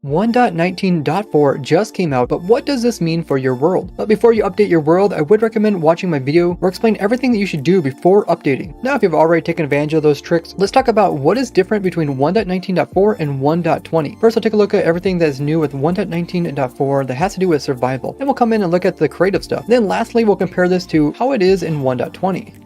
1.19.4 just came out, but what does this mean for your world? But before you update your world, I would recommend watching my video where I explain everything that you should do before updating. Now, if you've already taken advantage of those tricks, let's talk about what is different between 1.19.4 and 1.20. First, I'll take a look at everything that is new with 1.19.4 that has to do with survival. Then we'll come in and look at the creative stuff. Then lastly, we'll compare this to how it is in 1.20.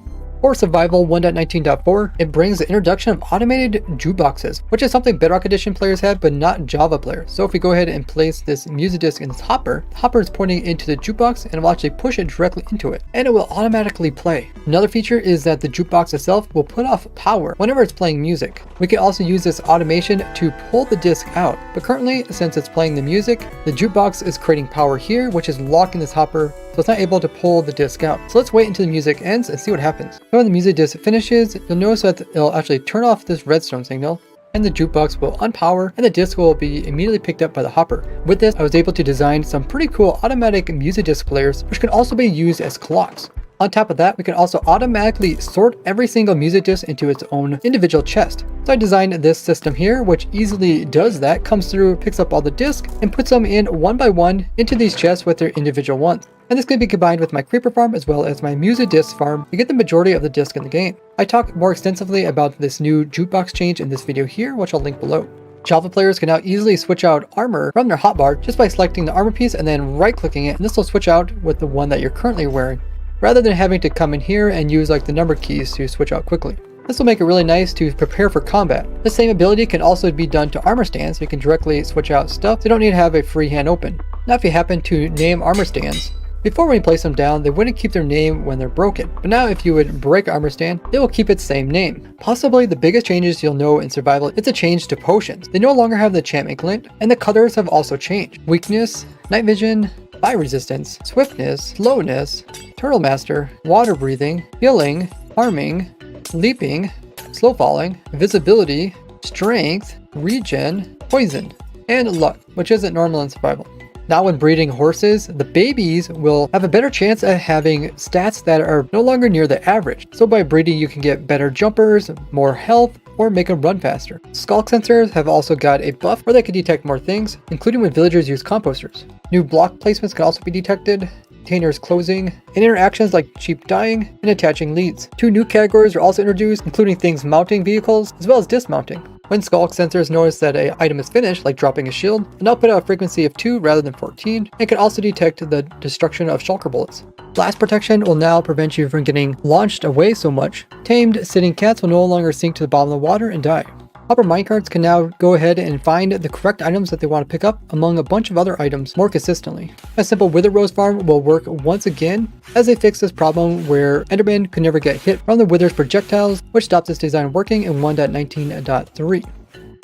For Survival 1.19.4, it brings the introduction of automated jukeboxes, which is something Bedrock Edition players had, but not Java players. So if we go ahead and place this music disc in this hopper, the hopper is pointing into the jukebox and it will actually push it directly into it, and it will automatically play. Another feature is that the jukebox itself will put off power whenever it's playing music. We can also use this automation to pull the disc out, but currently, since it's playing the music, the jukebox is creating power here, which is locking this hopper, so it's not able to pull the disc out. So let's wait until the music ends and see what happens. So when the music disc finishes, you'll notice that it'll actually turn off this redstone signal, and the jukebox will unpower, and the disc will be immediately picked up by the hopper. With this, I was able to design some pretty cool automatic music disc players, which can also be used as clocks. On top of that, we can also automatically sort every single music disc into its own individual chest. So I designed this system here, which easily does that, comes through, picks up all the discs, and puts them in one by one into these chests with their individual ones. And this can be combined with my creeper farm as well as my music disc farm to get the majority of the disc in the game. I talk more extensively about this new jukebox change in this video here, which I'll link below. Java players can now easily switch out armor from their hotbar just by selecting the armor piece and then right clicking it, and this will switch out with the one that you're currently wearing, rather than having to come in here and use like the number keys to switch out quickly. This will make it really nice to prepare for combat. The same ability can also be done to armor stands, so you can directly switch out stuff, so you don't need to have a free hand open. Now if you happen to name armor stands, before when you place them down, they wouldn't keep their name when they're broken. But now if you would break armor stand, they will keep its same name. Possibly the biggest changes you'll know in survival is a change to potions. They no longer have the enchantment glint, and the colors have also changed. Weakness, night vision, fire resistance, swiftness, slowness, turtle master, water breathing, healing, harming, leaping, slow falling, visibility, strength, regen, poison, and luck, which isn't normal in survival. Now when breeding horses, the babies will have a better chance at having stats that are no longer near the average. So by breeding, you can get better jumpers, more health, or make them run faster. Skulk sensors have also got a buff where they can detect more things, including when villagers use composters. New block placements can also be detected, containers closing, and interactions like sheep dying and attaching leads. Two new categories are also introduced, including things mounting vehicles as well as dismounting. When Skulk sensors notice that an item is finished, like dropping a shield, it'll now put out a frequency of 2 rather than 14, and can also detect the destruction of shulker bullets. Blast protection will now prevent you from getting launched away so much. Tamed sitting cats will no longer sink to the bottom of the water and die. Hopper minecarts can now go ahead and find the correct items that they want to pick up among a bunch of other items more consistently. A simple wither rose farm will work once again as they fix this problem where Enderman could never get hit from the wither's projectiles, which stops this design working in 1.19.3.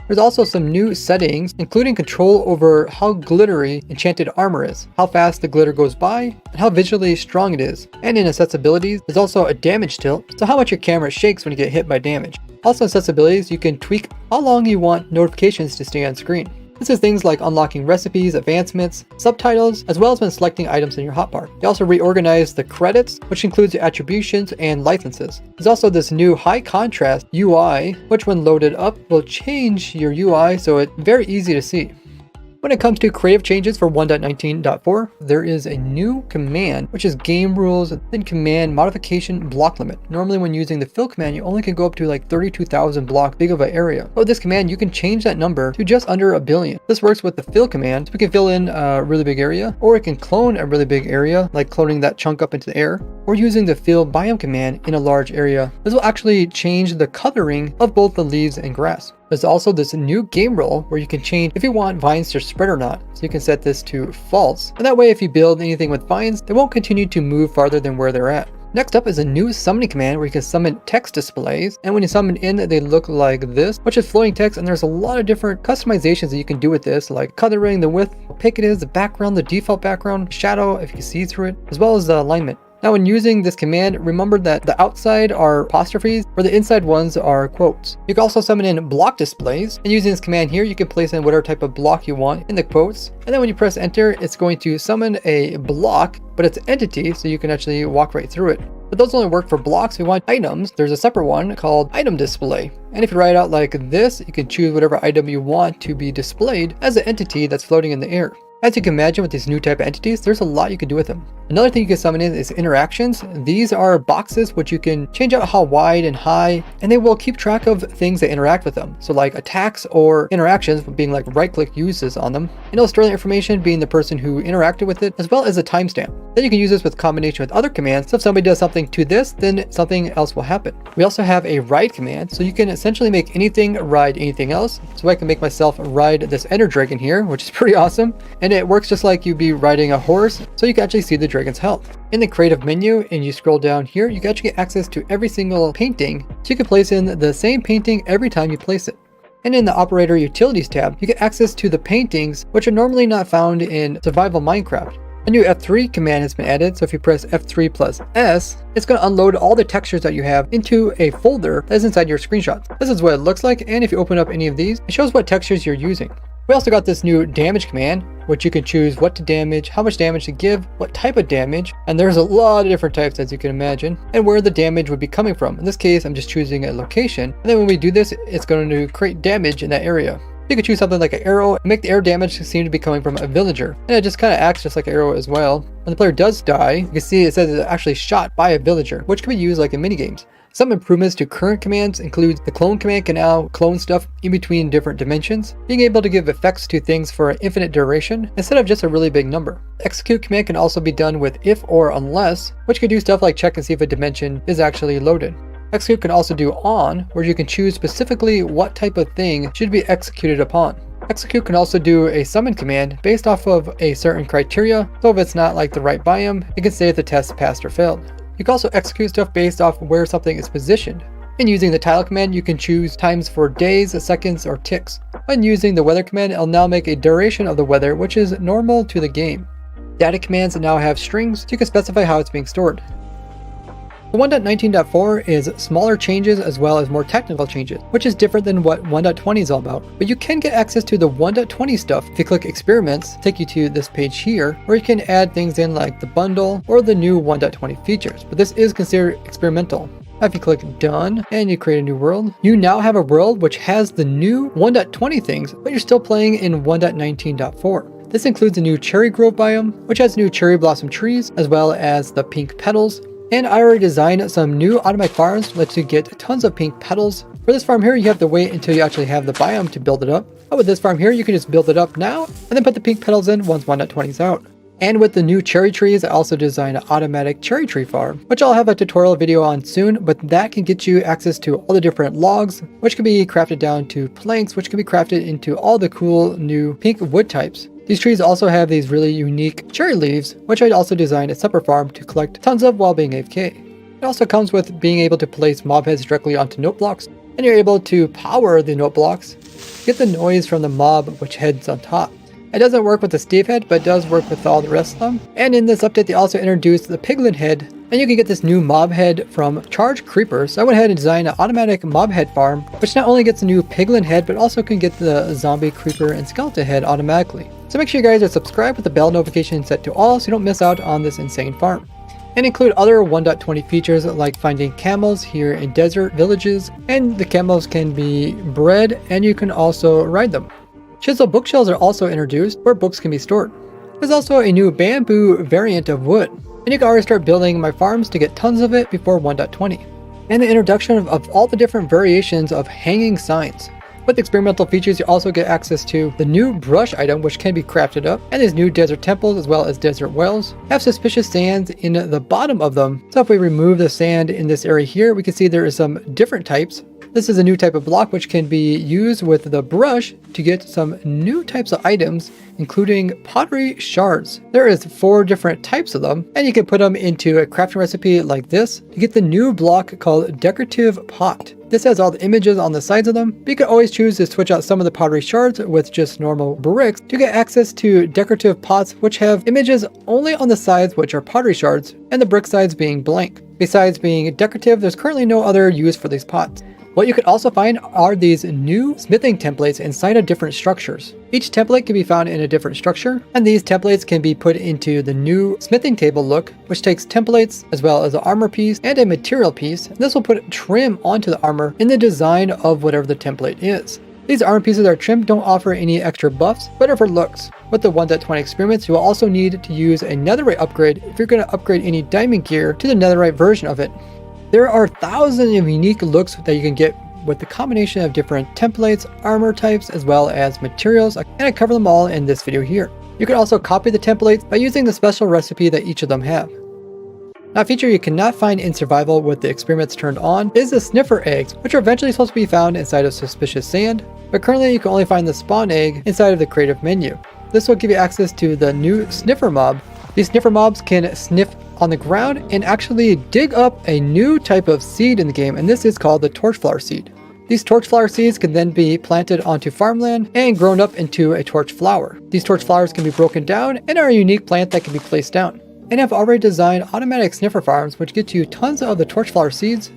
There's also some new settings, including control over how glittery enchanted armor is, how fast the glitter goes by, and how visually strong it is. And in accessibilities, there's also a damage tilt, so how much your camera shakes when you get hit by damage. Also in accessibilities, you can tweak how long you want notifications to stay on screen. This is things like unlocking recipes, advancements, subtitles, as well as when selecting items in your hotbar. They also reorganized the credits, which includes your attributions and licenses. There's also this new high contrast UI, which when loaded up will change your UI so it's very easy to see. When it comes to creative changes for 1.19.4, there is a new command, which is game rules, then command modification block limit. Normally when using the fill command, you only can go up to like 32,000 block big of an area. But with this command, you can change that number to just under 1 billion. This works with the fill command. We can fill in a really big area, or it can clone a really big area, like cloning that chunk up into the air, or using the fill biome command in a large area. This will actually change the coloring of both the leaves and grass. There's also this new game rule where you can change if you want vines to spread or not. So you can set this to false. And that way if you build anything with vines, they won't continue to move farther than where they're at. Next up is a new summoning command where you can summon text displays, and when you summon in, they look like this, which is floating text, and there's a lot of different customizations that you can do with this, like coloring, the width, how thick it is, the background, the default background, shadow if you can see through it, as well as the alignment. Now when using this command, remember that the outside are apostrophes, where the inside ones are quotes. You can also summon in block displays, and using this command here, you can place in whatever type of block you want in the quotes, and then when you press enter, it's going to summon a block, but it's an entity, so you can actually walk right through it. But those only work for blocks. If you want items, there's a separate one called item display. And if you write it out like this, you can choose whatever item you want to be displayed as an entity that's floating in the air. As you can imagine with these new type of entities, there's a lot you can do with them. Another thing you can summon in is interactions. These are boxes which you can change out how wide and high, and they will keep track of things that interact with them. So like attacks or interactions being like right-click uses on them. And it'll store the information being the person who interacted with it, as well as a timestamp. Then you can use this with combination with other commands. So if somebody does something to this, then something else will happen. We also have a ride command. So you can essentially make anything ride anything else. So I can make myself ride this Ender Dragon here, which is pretty awesome. And it works just like you'd be riding a horse. So you can actually see the dragon's health. In the creative menu, and you scroll down here, you can actually get access to every single painting. So you can place in the same painting every time you place it. And in the Operator Utilities tab, you get access to the paintings, which are normally not found in Survival Minecraft. A new F3 command has been added, so if you press F3 plus S, it's going to unload all the textures that you have into a folder that is inside your screenshots. This is what it looks like, and if you open up any of these, it shows what textures you're using. We also got this new damage command, which you can choose what to damage, how much damage to give, what type of damage, and there's a lot of different types as you can imagine, and where the damage would be coming from. In this case, I'm just choosing a location, and then when we do this, it's going to create damage in that area. You can choose something like an arrow and make the air damage seem to be coming from a villager, and it just kind of acts just like an arrow as well. When the player does die, you can see it says it's actually shot by a villager, which can be used like in minigames. Some improvements to current commands include the clone command can now clone stuff in between different dimensions, being able to give effects to things for an infinite duration instead of just a really big number. The execute command can also be done with if or unless, which can do stuff like check and see if a dimension is actually loaded. Execute can also do on, where you can choose specifically what type of thing should be executed upon. Execute can also do a summon command based off of a certain criteria, so if it's not like the right biome, it can say if the test passed or failed. You can also execute stuff based off where something is positioned. In using the tile command, you can choose times for days, seconds, or ticks. When using the weather command, it'll now make a duration of the weather, which is normal to the game. Data commands now have strings, so you can specify how it's being stored. The 1.19.4 is smaller changes as well as more technical changes, which is different than what 1.20 is all about. But you can get access to the 1.20 stuff if you click experiments, take you to this page here, where you can add things in like the bundle or the new 1.20 features. But this is considered experimental. If you click done and you create a new world, you now have a world which has the new 1.20 things, but you're still playing in 1.19.4. This includes a new cherry grove biome, which has new cherry blossom trees, as well as the pink petals. And I already designed some new automatic farms that lets you get tons of pink petals. For this farm here, you have to wait until you actually have the biome to build it up. But with this farm here, you can just build it up now, and then put the pink petals in once 1.20 is out. And with the new cherry trees, I also designed an automatic cherry tree farm, which I'll have a tutorial video on soon, but that can get you access to all the different logs, which can be crafted down to planks, which can be crafted into all the cool new pink wood types. These trees also have these really unique cherry leaves, which I also designed a separate farm to collect tons of while being AFK. It also comes with being able to place mob heads directly onto note blocks, and you're able to power the note blocks, get the noise from the mob which heads on top. It doesn't work with the Steve head, but it does work with all the rest of them. And in this update, they also introduced the Piglin head, and you can get this new mob head from Charge Creeper. So I went ahead and designed an automatic mob head farm, which not only gets a new Piglin head, but also can get the zombie creeper and skeleton head automatically. So make sure you guys are subscribed with the bell notification set to all so you don't miss out on this insane farm. And include other 1.20 features like finding camels here in desert villages, and the camels can be bred and you can also ride them. Chisel bookshelves are also introduced where books can be stored. There's also a new bamboo variant of wood, and you can already start building my farms to get tons of it before 1.20. And the introduction of all the different variations of hanging signs. With experimental features, you also get access to the new brush item, which can be crafted up, and these new desert temples as well as desert wells have suspicious sands in the bottom of them. So if we remove the sand in this area here, we can see there is some different types. This is a new type of block which can be used with the brush to get some new types of items, including pottery shards. There is 4 different types of them, and you can put them into a crafting recipe like this to get the new block called Decorative Pot. This has all the images on the sides of them, but you can always choose to switch out some of the pottery shards with just normal bricks to get access to decorative pots which have images only on the sides which are pottery shards, and the brick sides being blank. Besides being decorative, there's currently no other use for these pots. What you can also find are these new smithing templates inside of different structures. Each template can be found in a different structure, and these templates can be put into the new smithing table look, which takes templates as well as an armor piece and a material piece. This will put trim onto the armor in the design of whatever the template is. These armor pieces that are trimmed don't offer any extra buffs, but are for looks. With the 1.20 experiments, you will also need to use a netherite upgrade if you're going to upgrade any diamond gear to the netherite version of it. There are thousands of unique looks that you can get with the combination of different templates, armor types, as well as materials, and I cover them all in this video here. You can also copy the templates by using the special recipe that each of them have. Now, a feature you cannot find in survival with the experiments turned on is the sniffer eggs, which are eventually supposed to be found inside of suspicious sand, but currently you can only find the spawn egg inside of the creative menu. This will give you access to the new sniffer mob. These sniffer mobs can sniff on the ground and actually dig up a new type of seed in the game, and this is called the torchflower seed. These torchflower seeds can then be planted onto farmland and grown up into a torch flower. These torch flowers can be broken down and are a unique plant that can be placed down. And I've already designed automatic sniffer farms which get you tons of the torchflower seeds,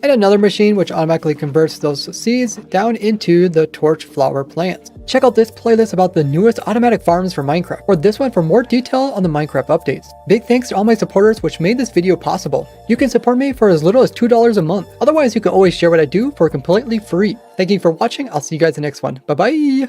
and another machine which automatically converts those seeds down into the torch flower plants. Check out this playlist about the newest automatic farms for Minecraft, or this one for more detail on the Minecraft updates. Big thanks to all my supporters which made this video possible. You can support me for as little as $2 a month. Otherwise, you can always share what I do for completely free. Thank you for watching. I'll see you guys in the next one. Bye bye!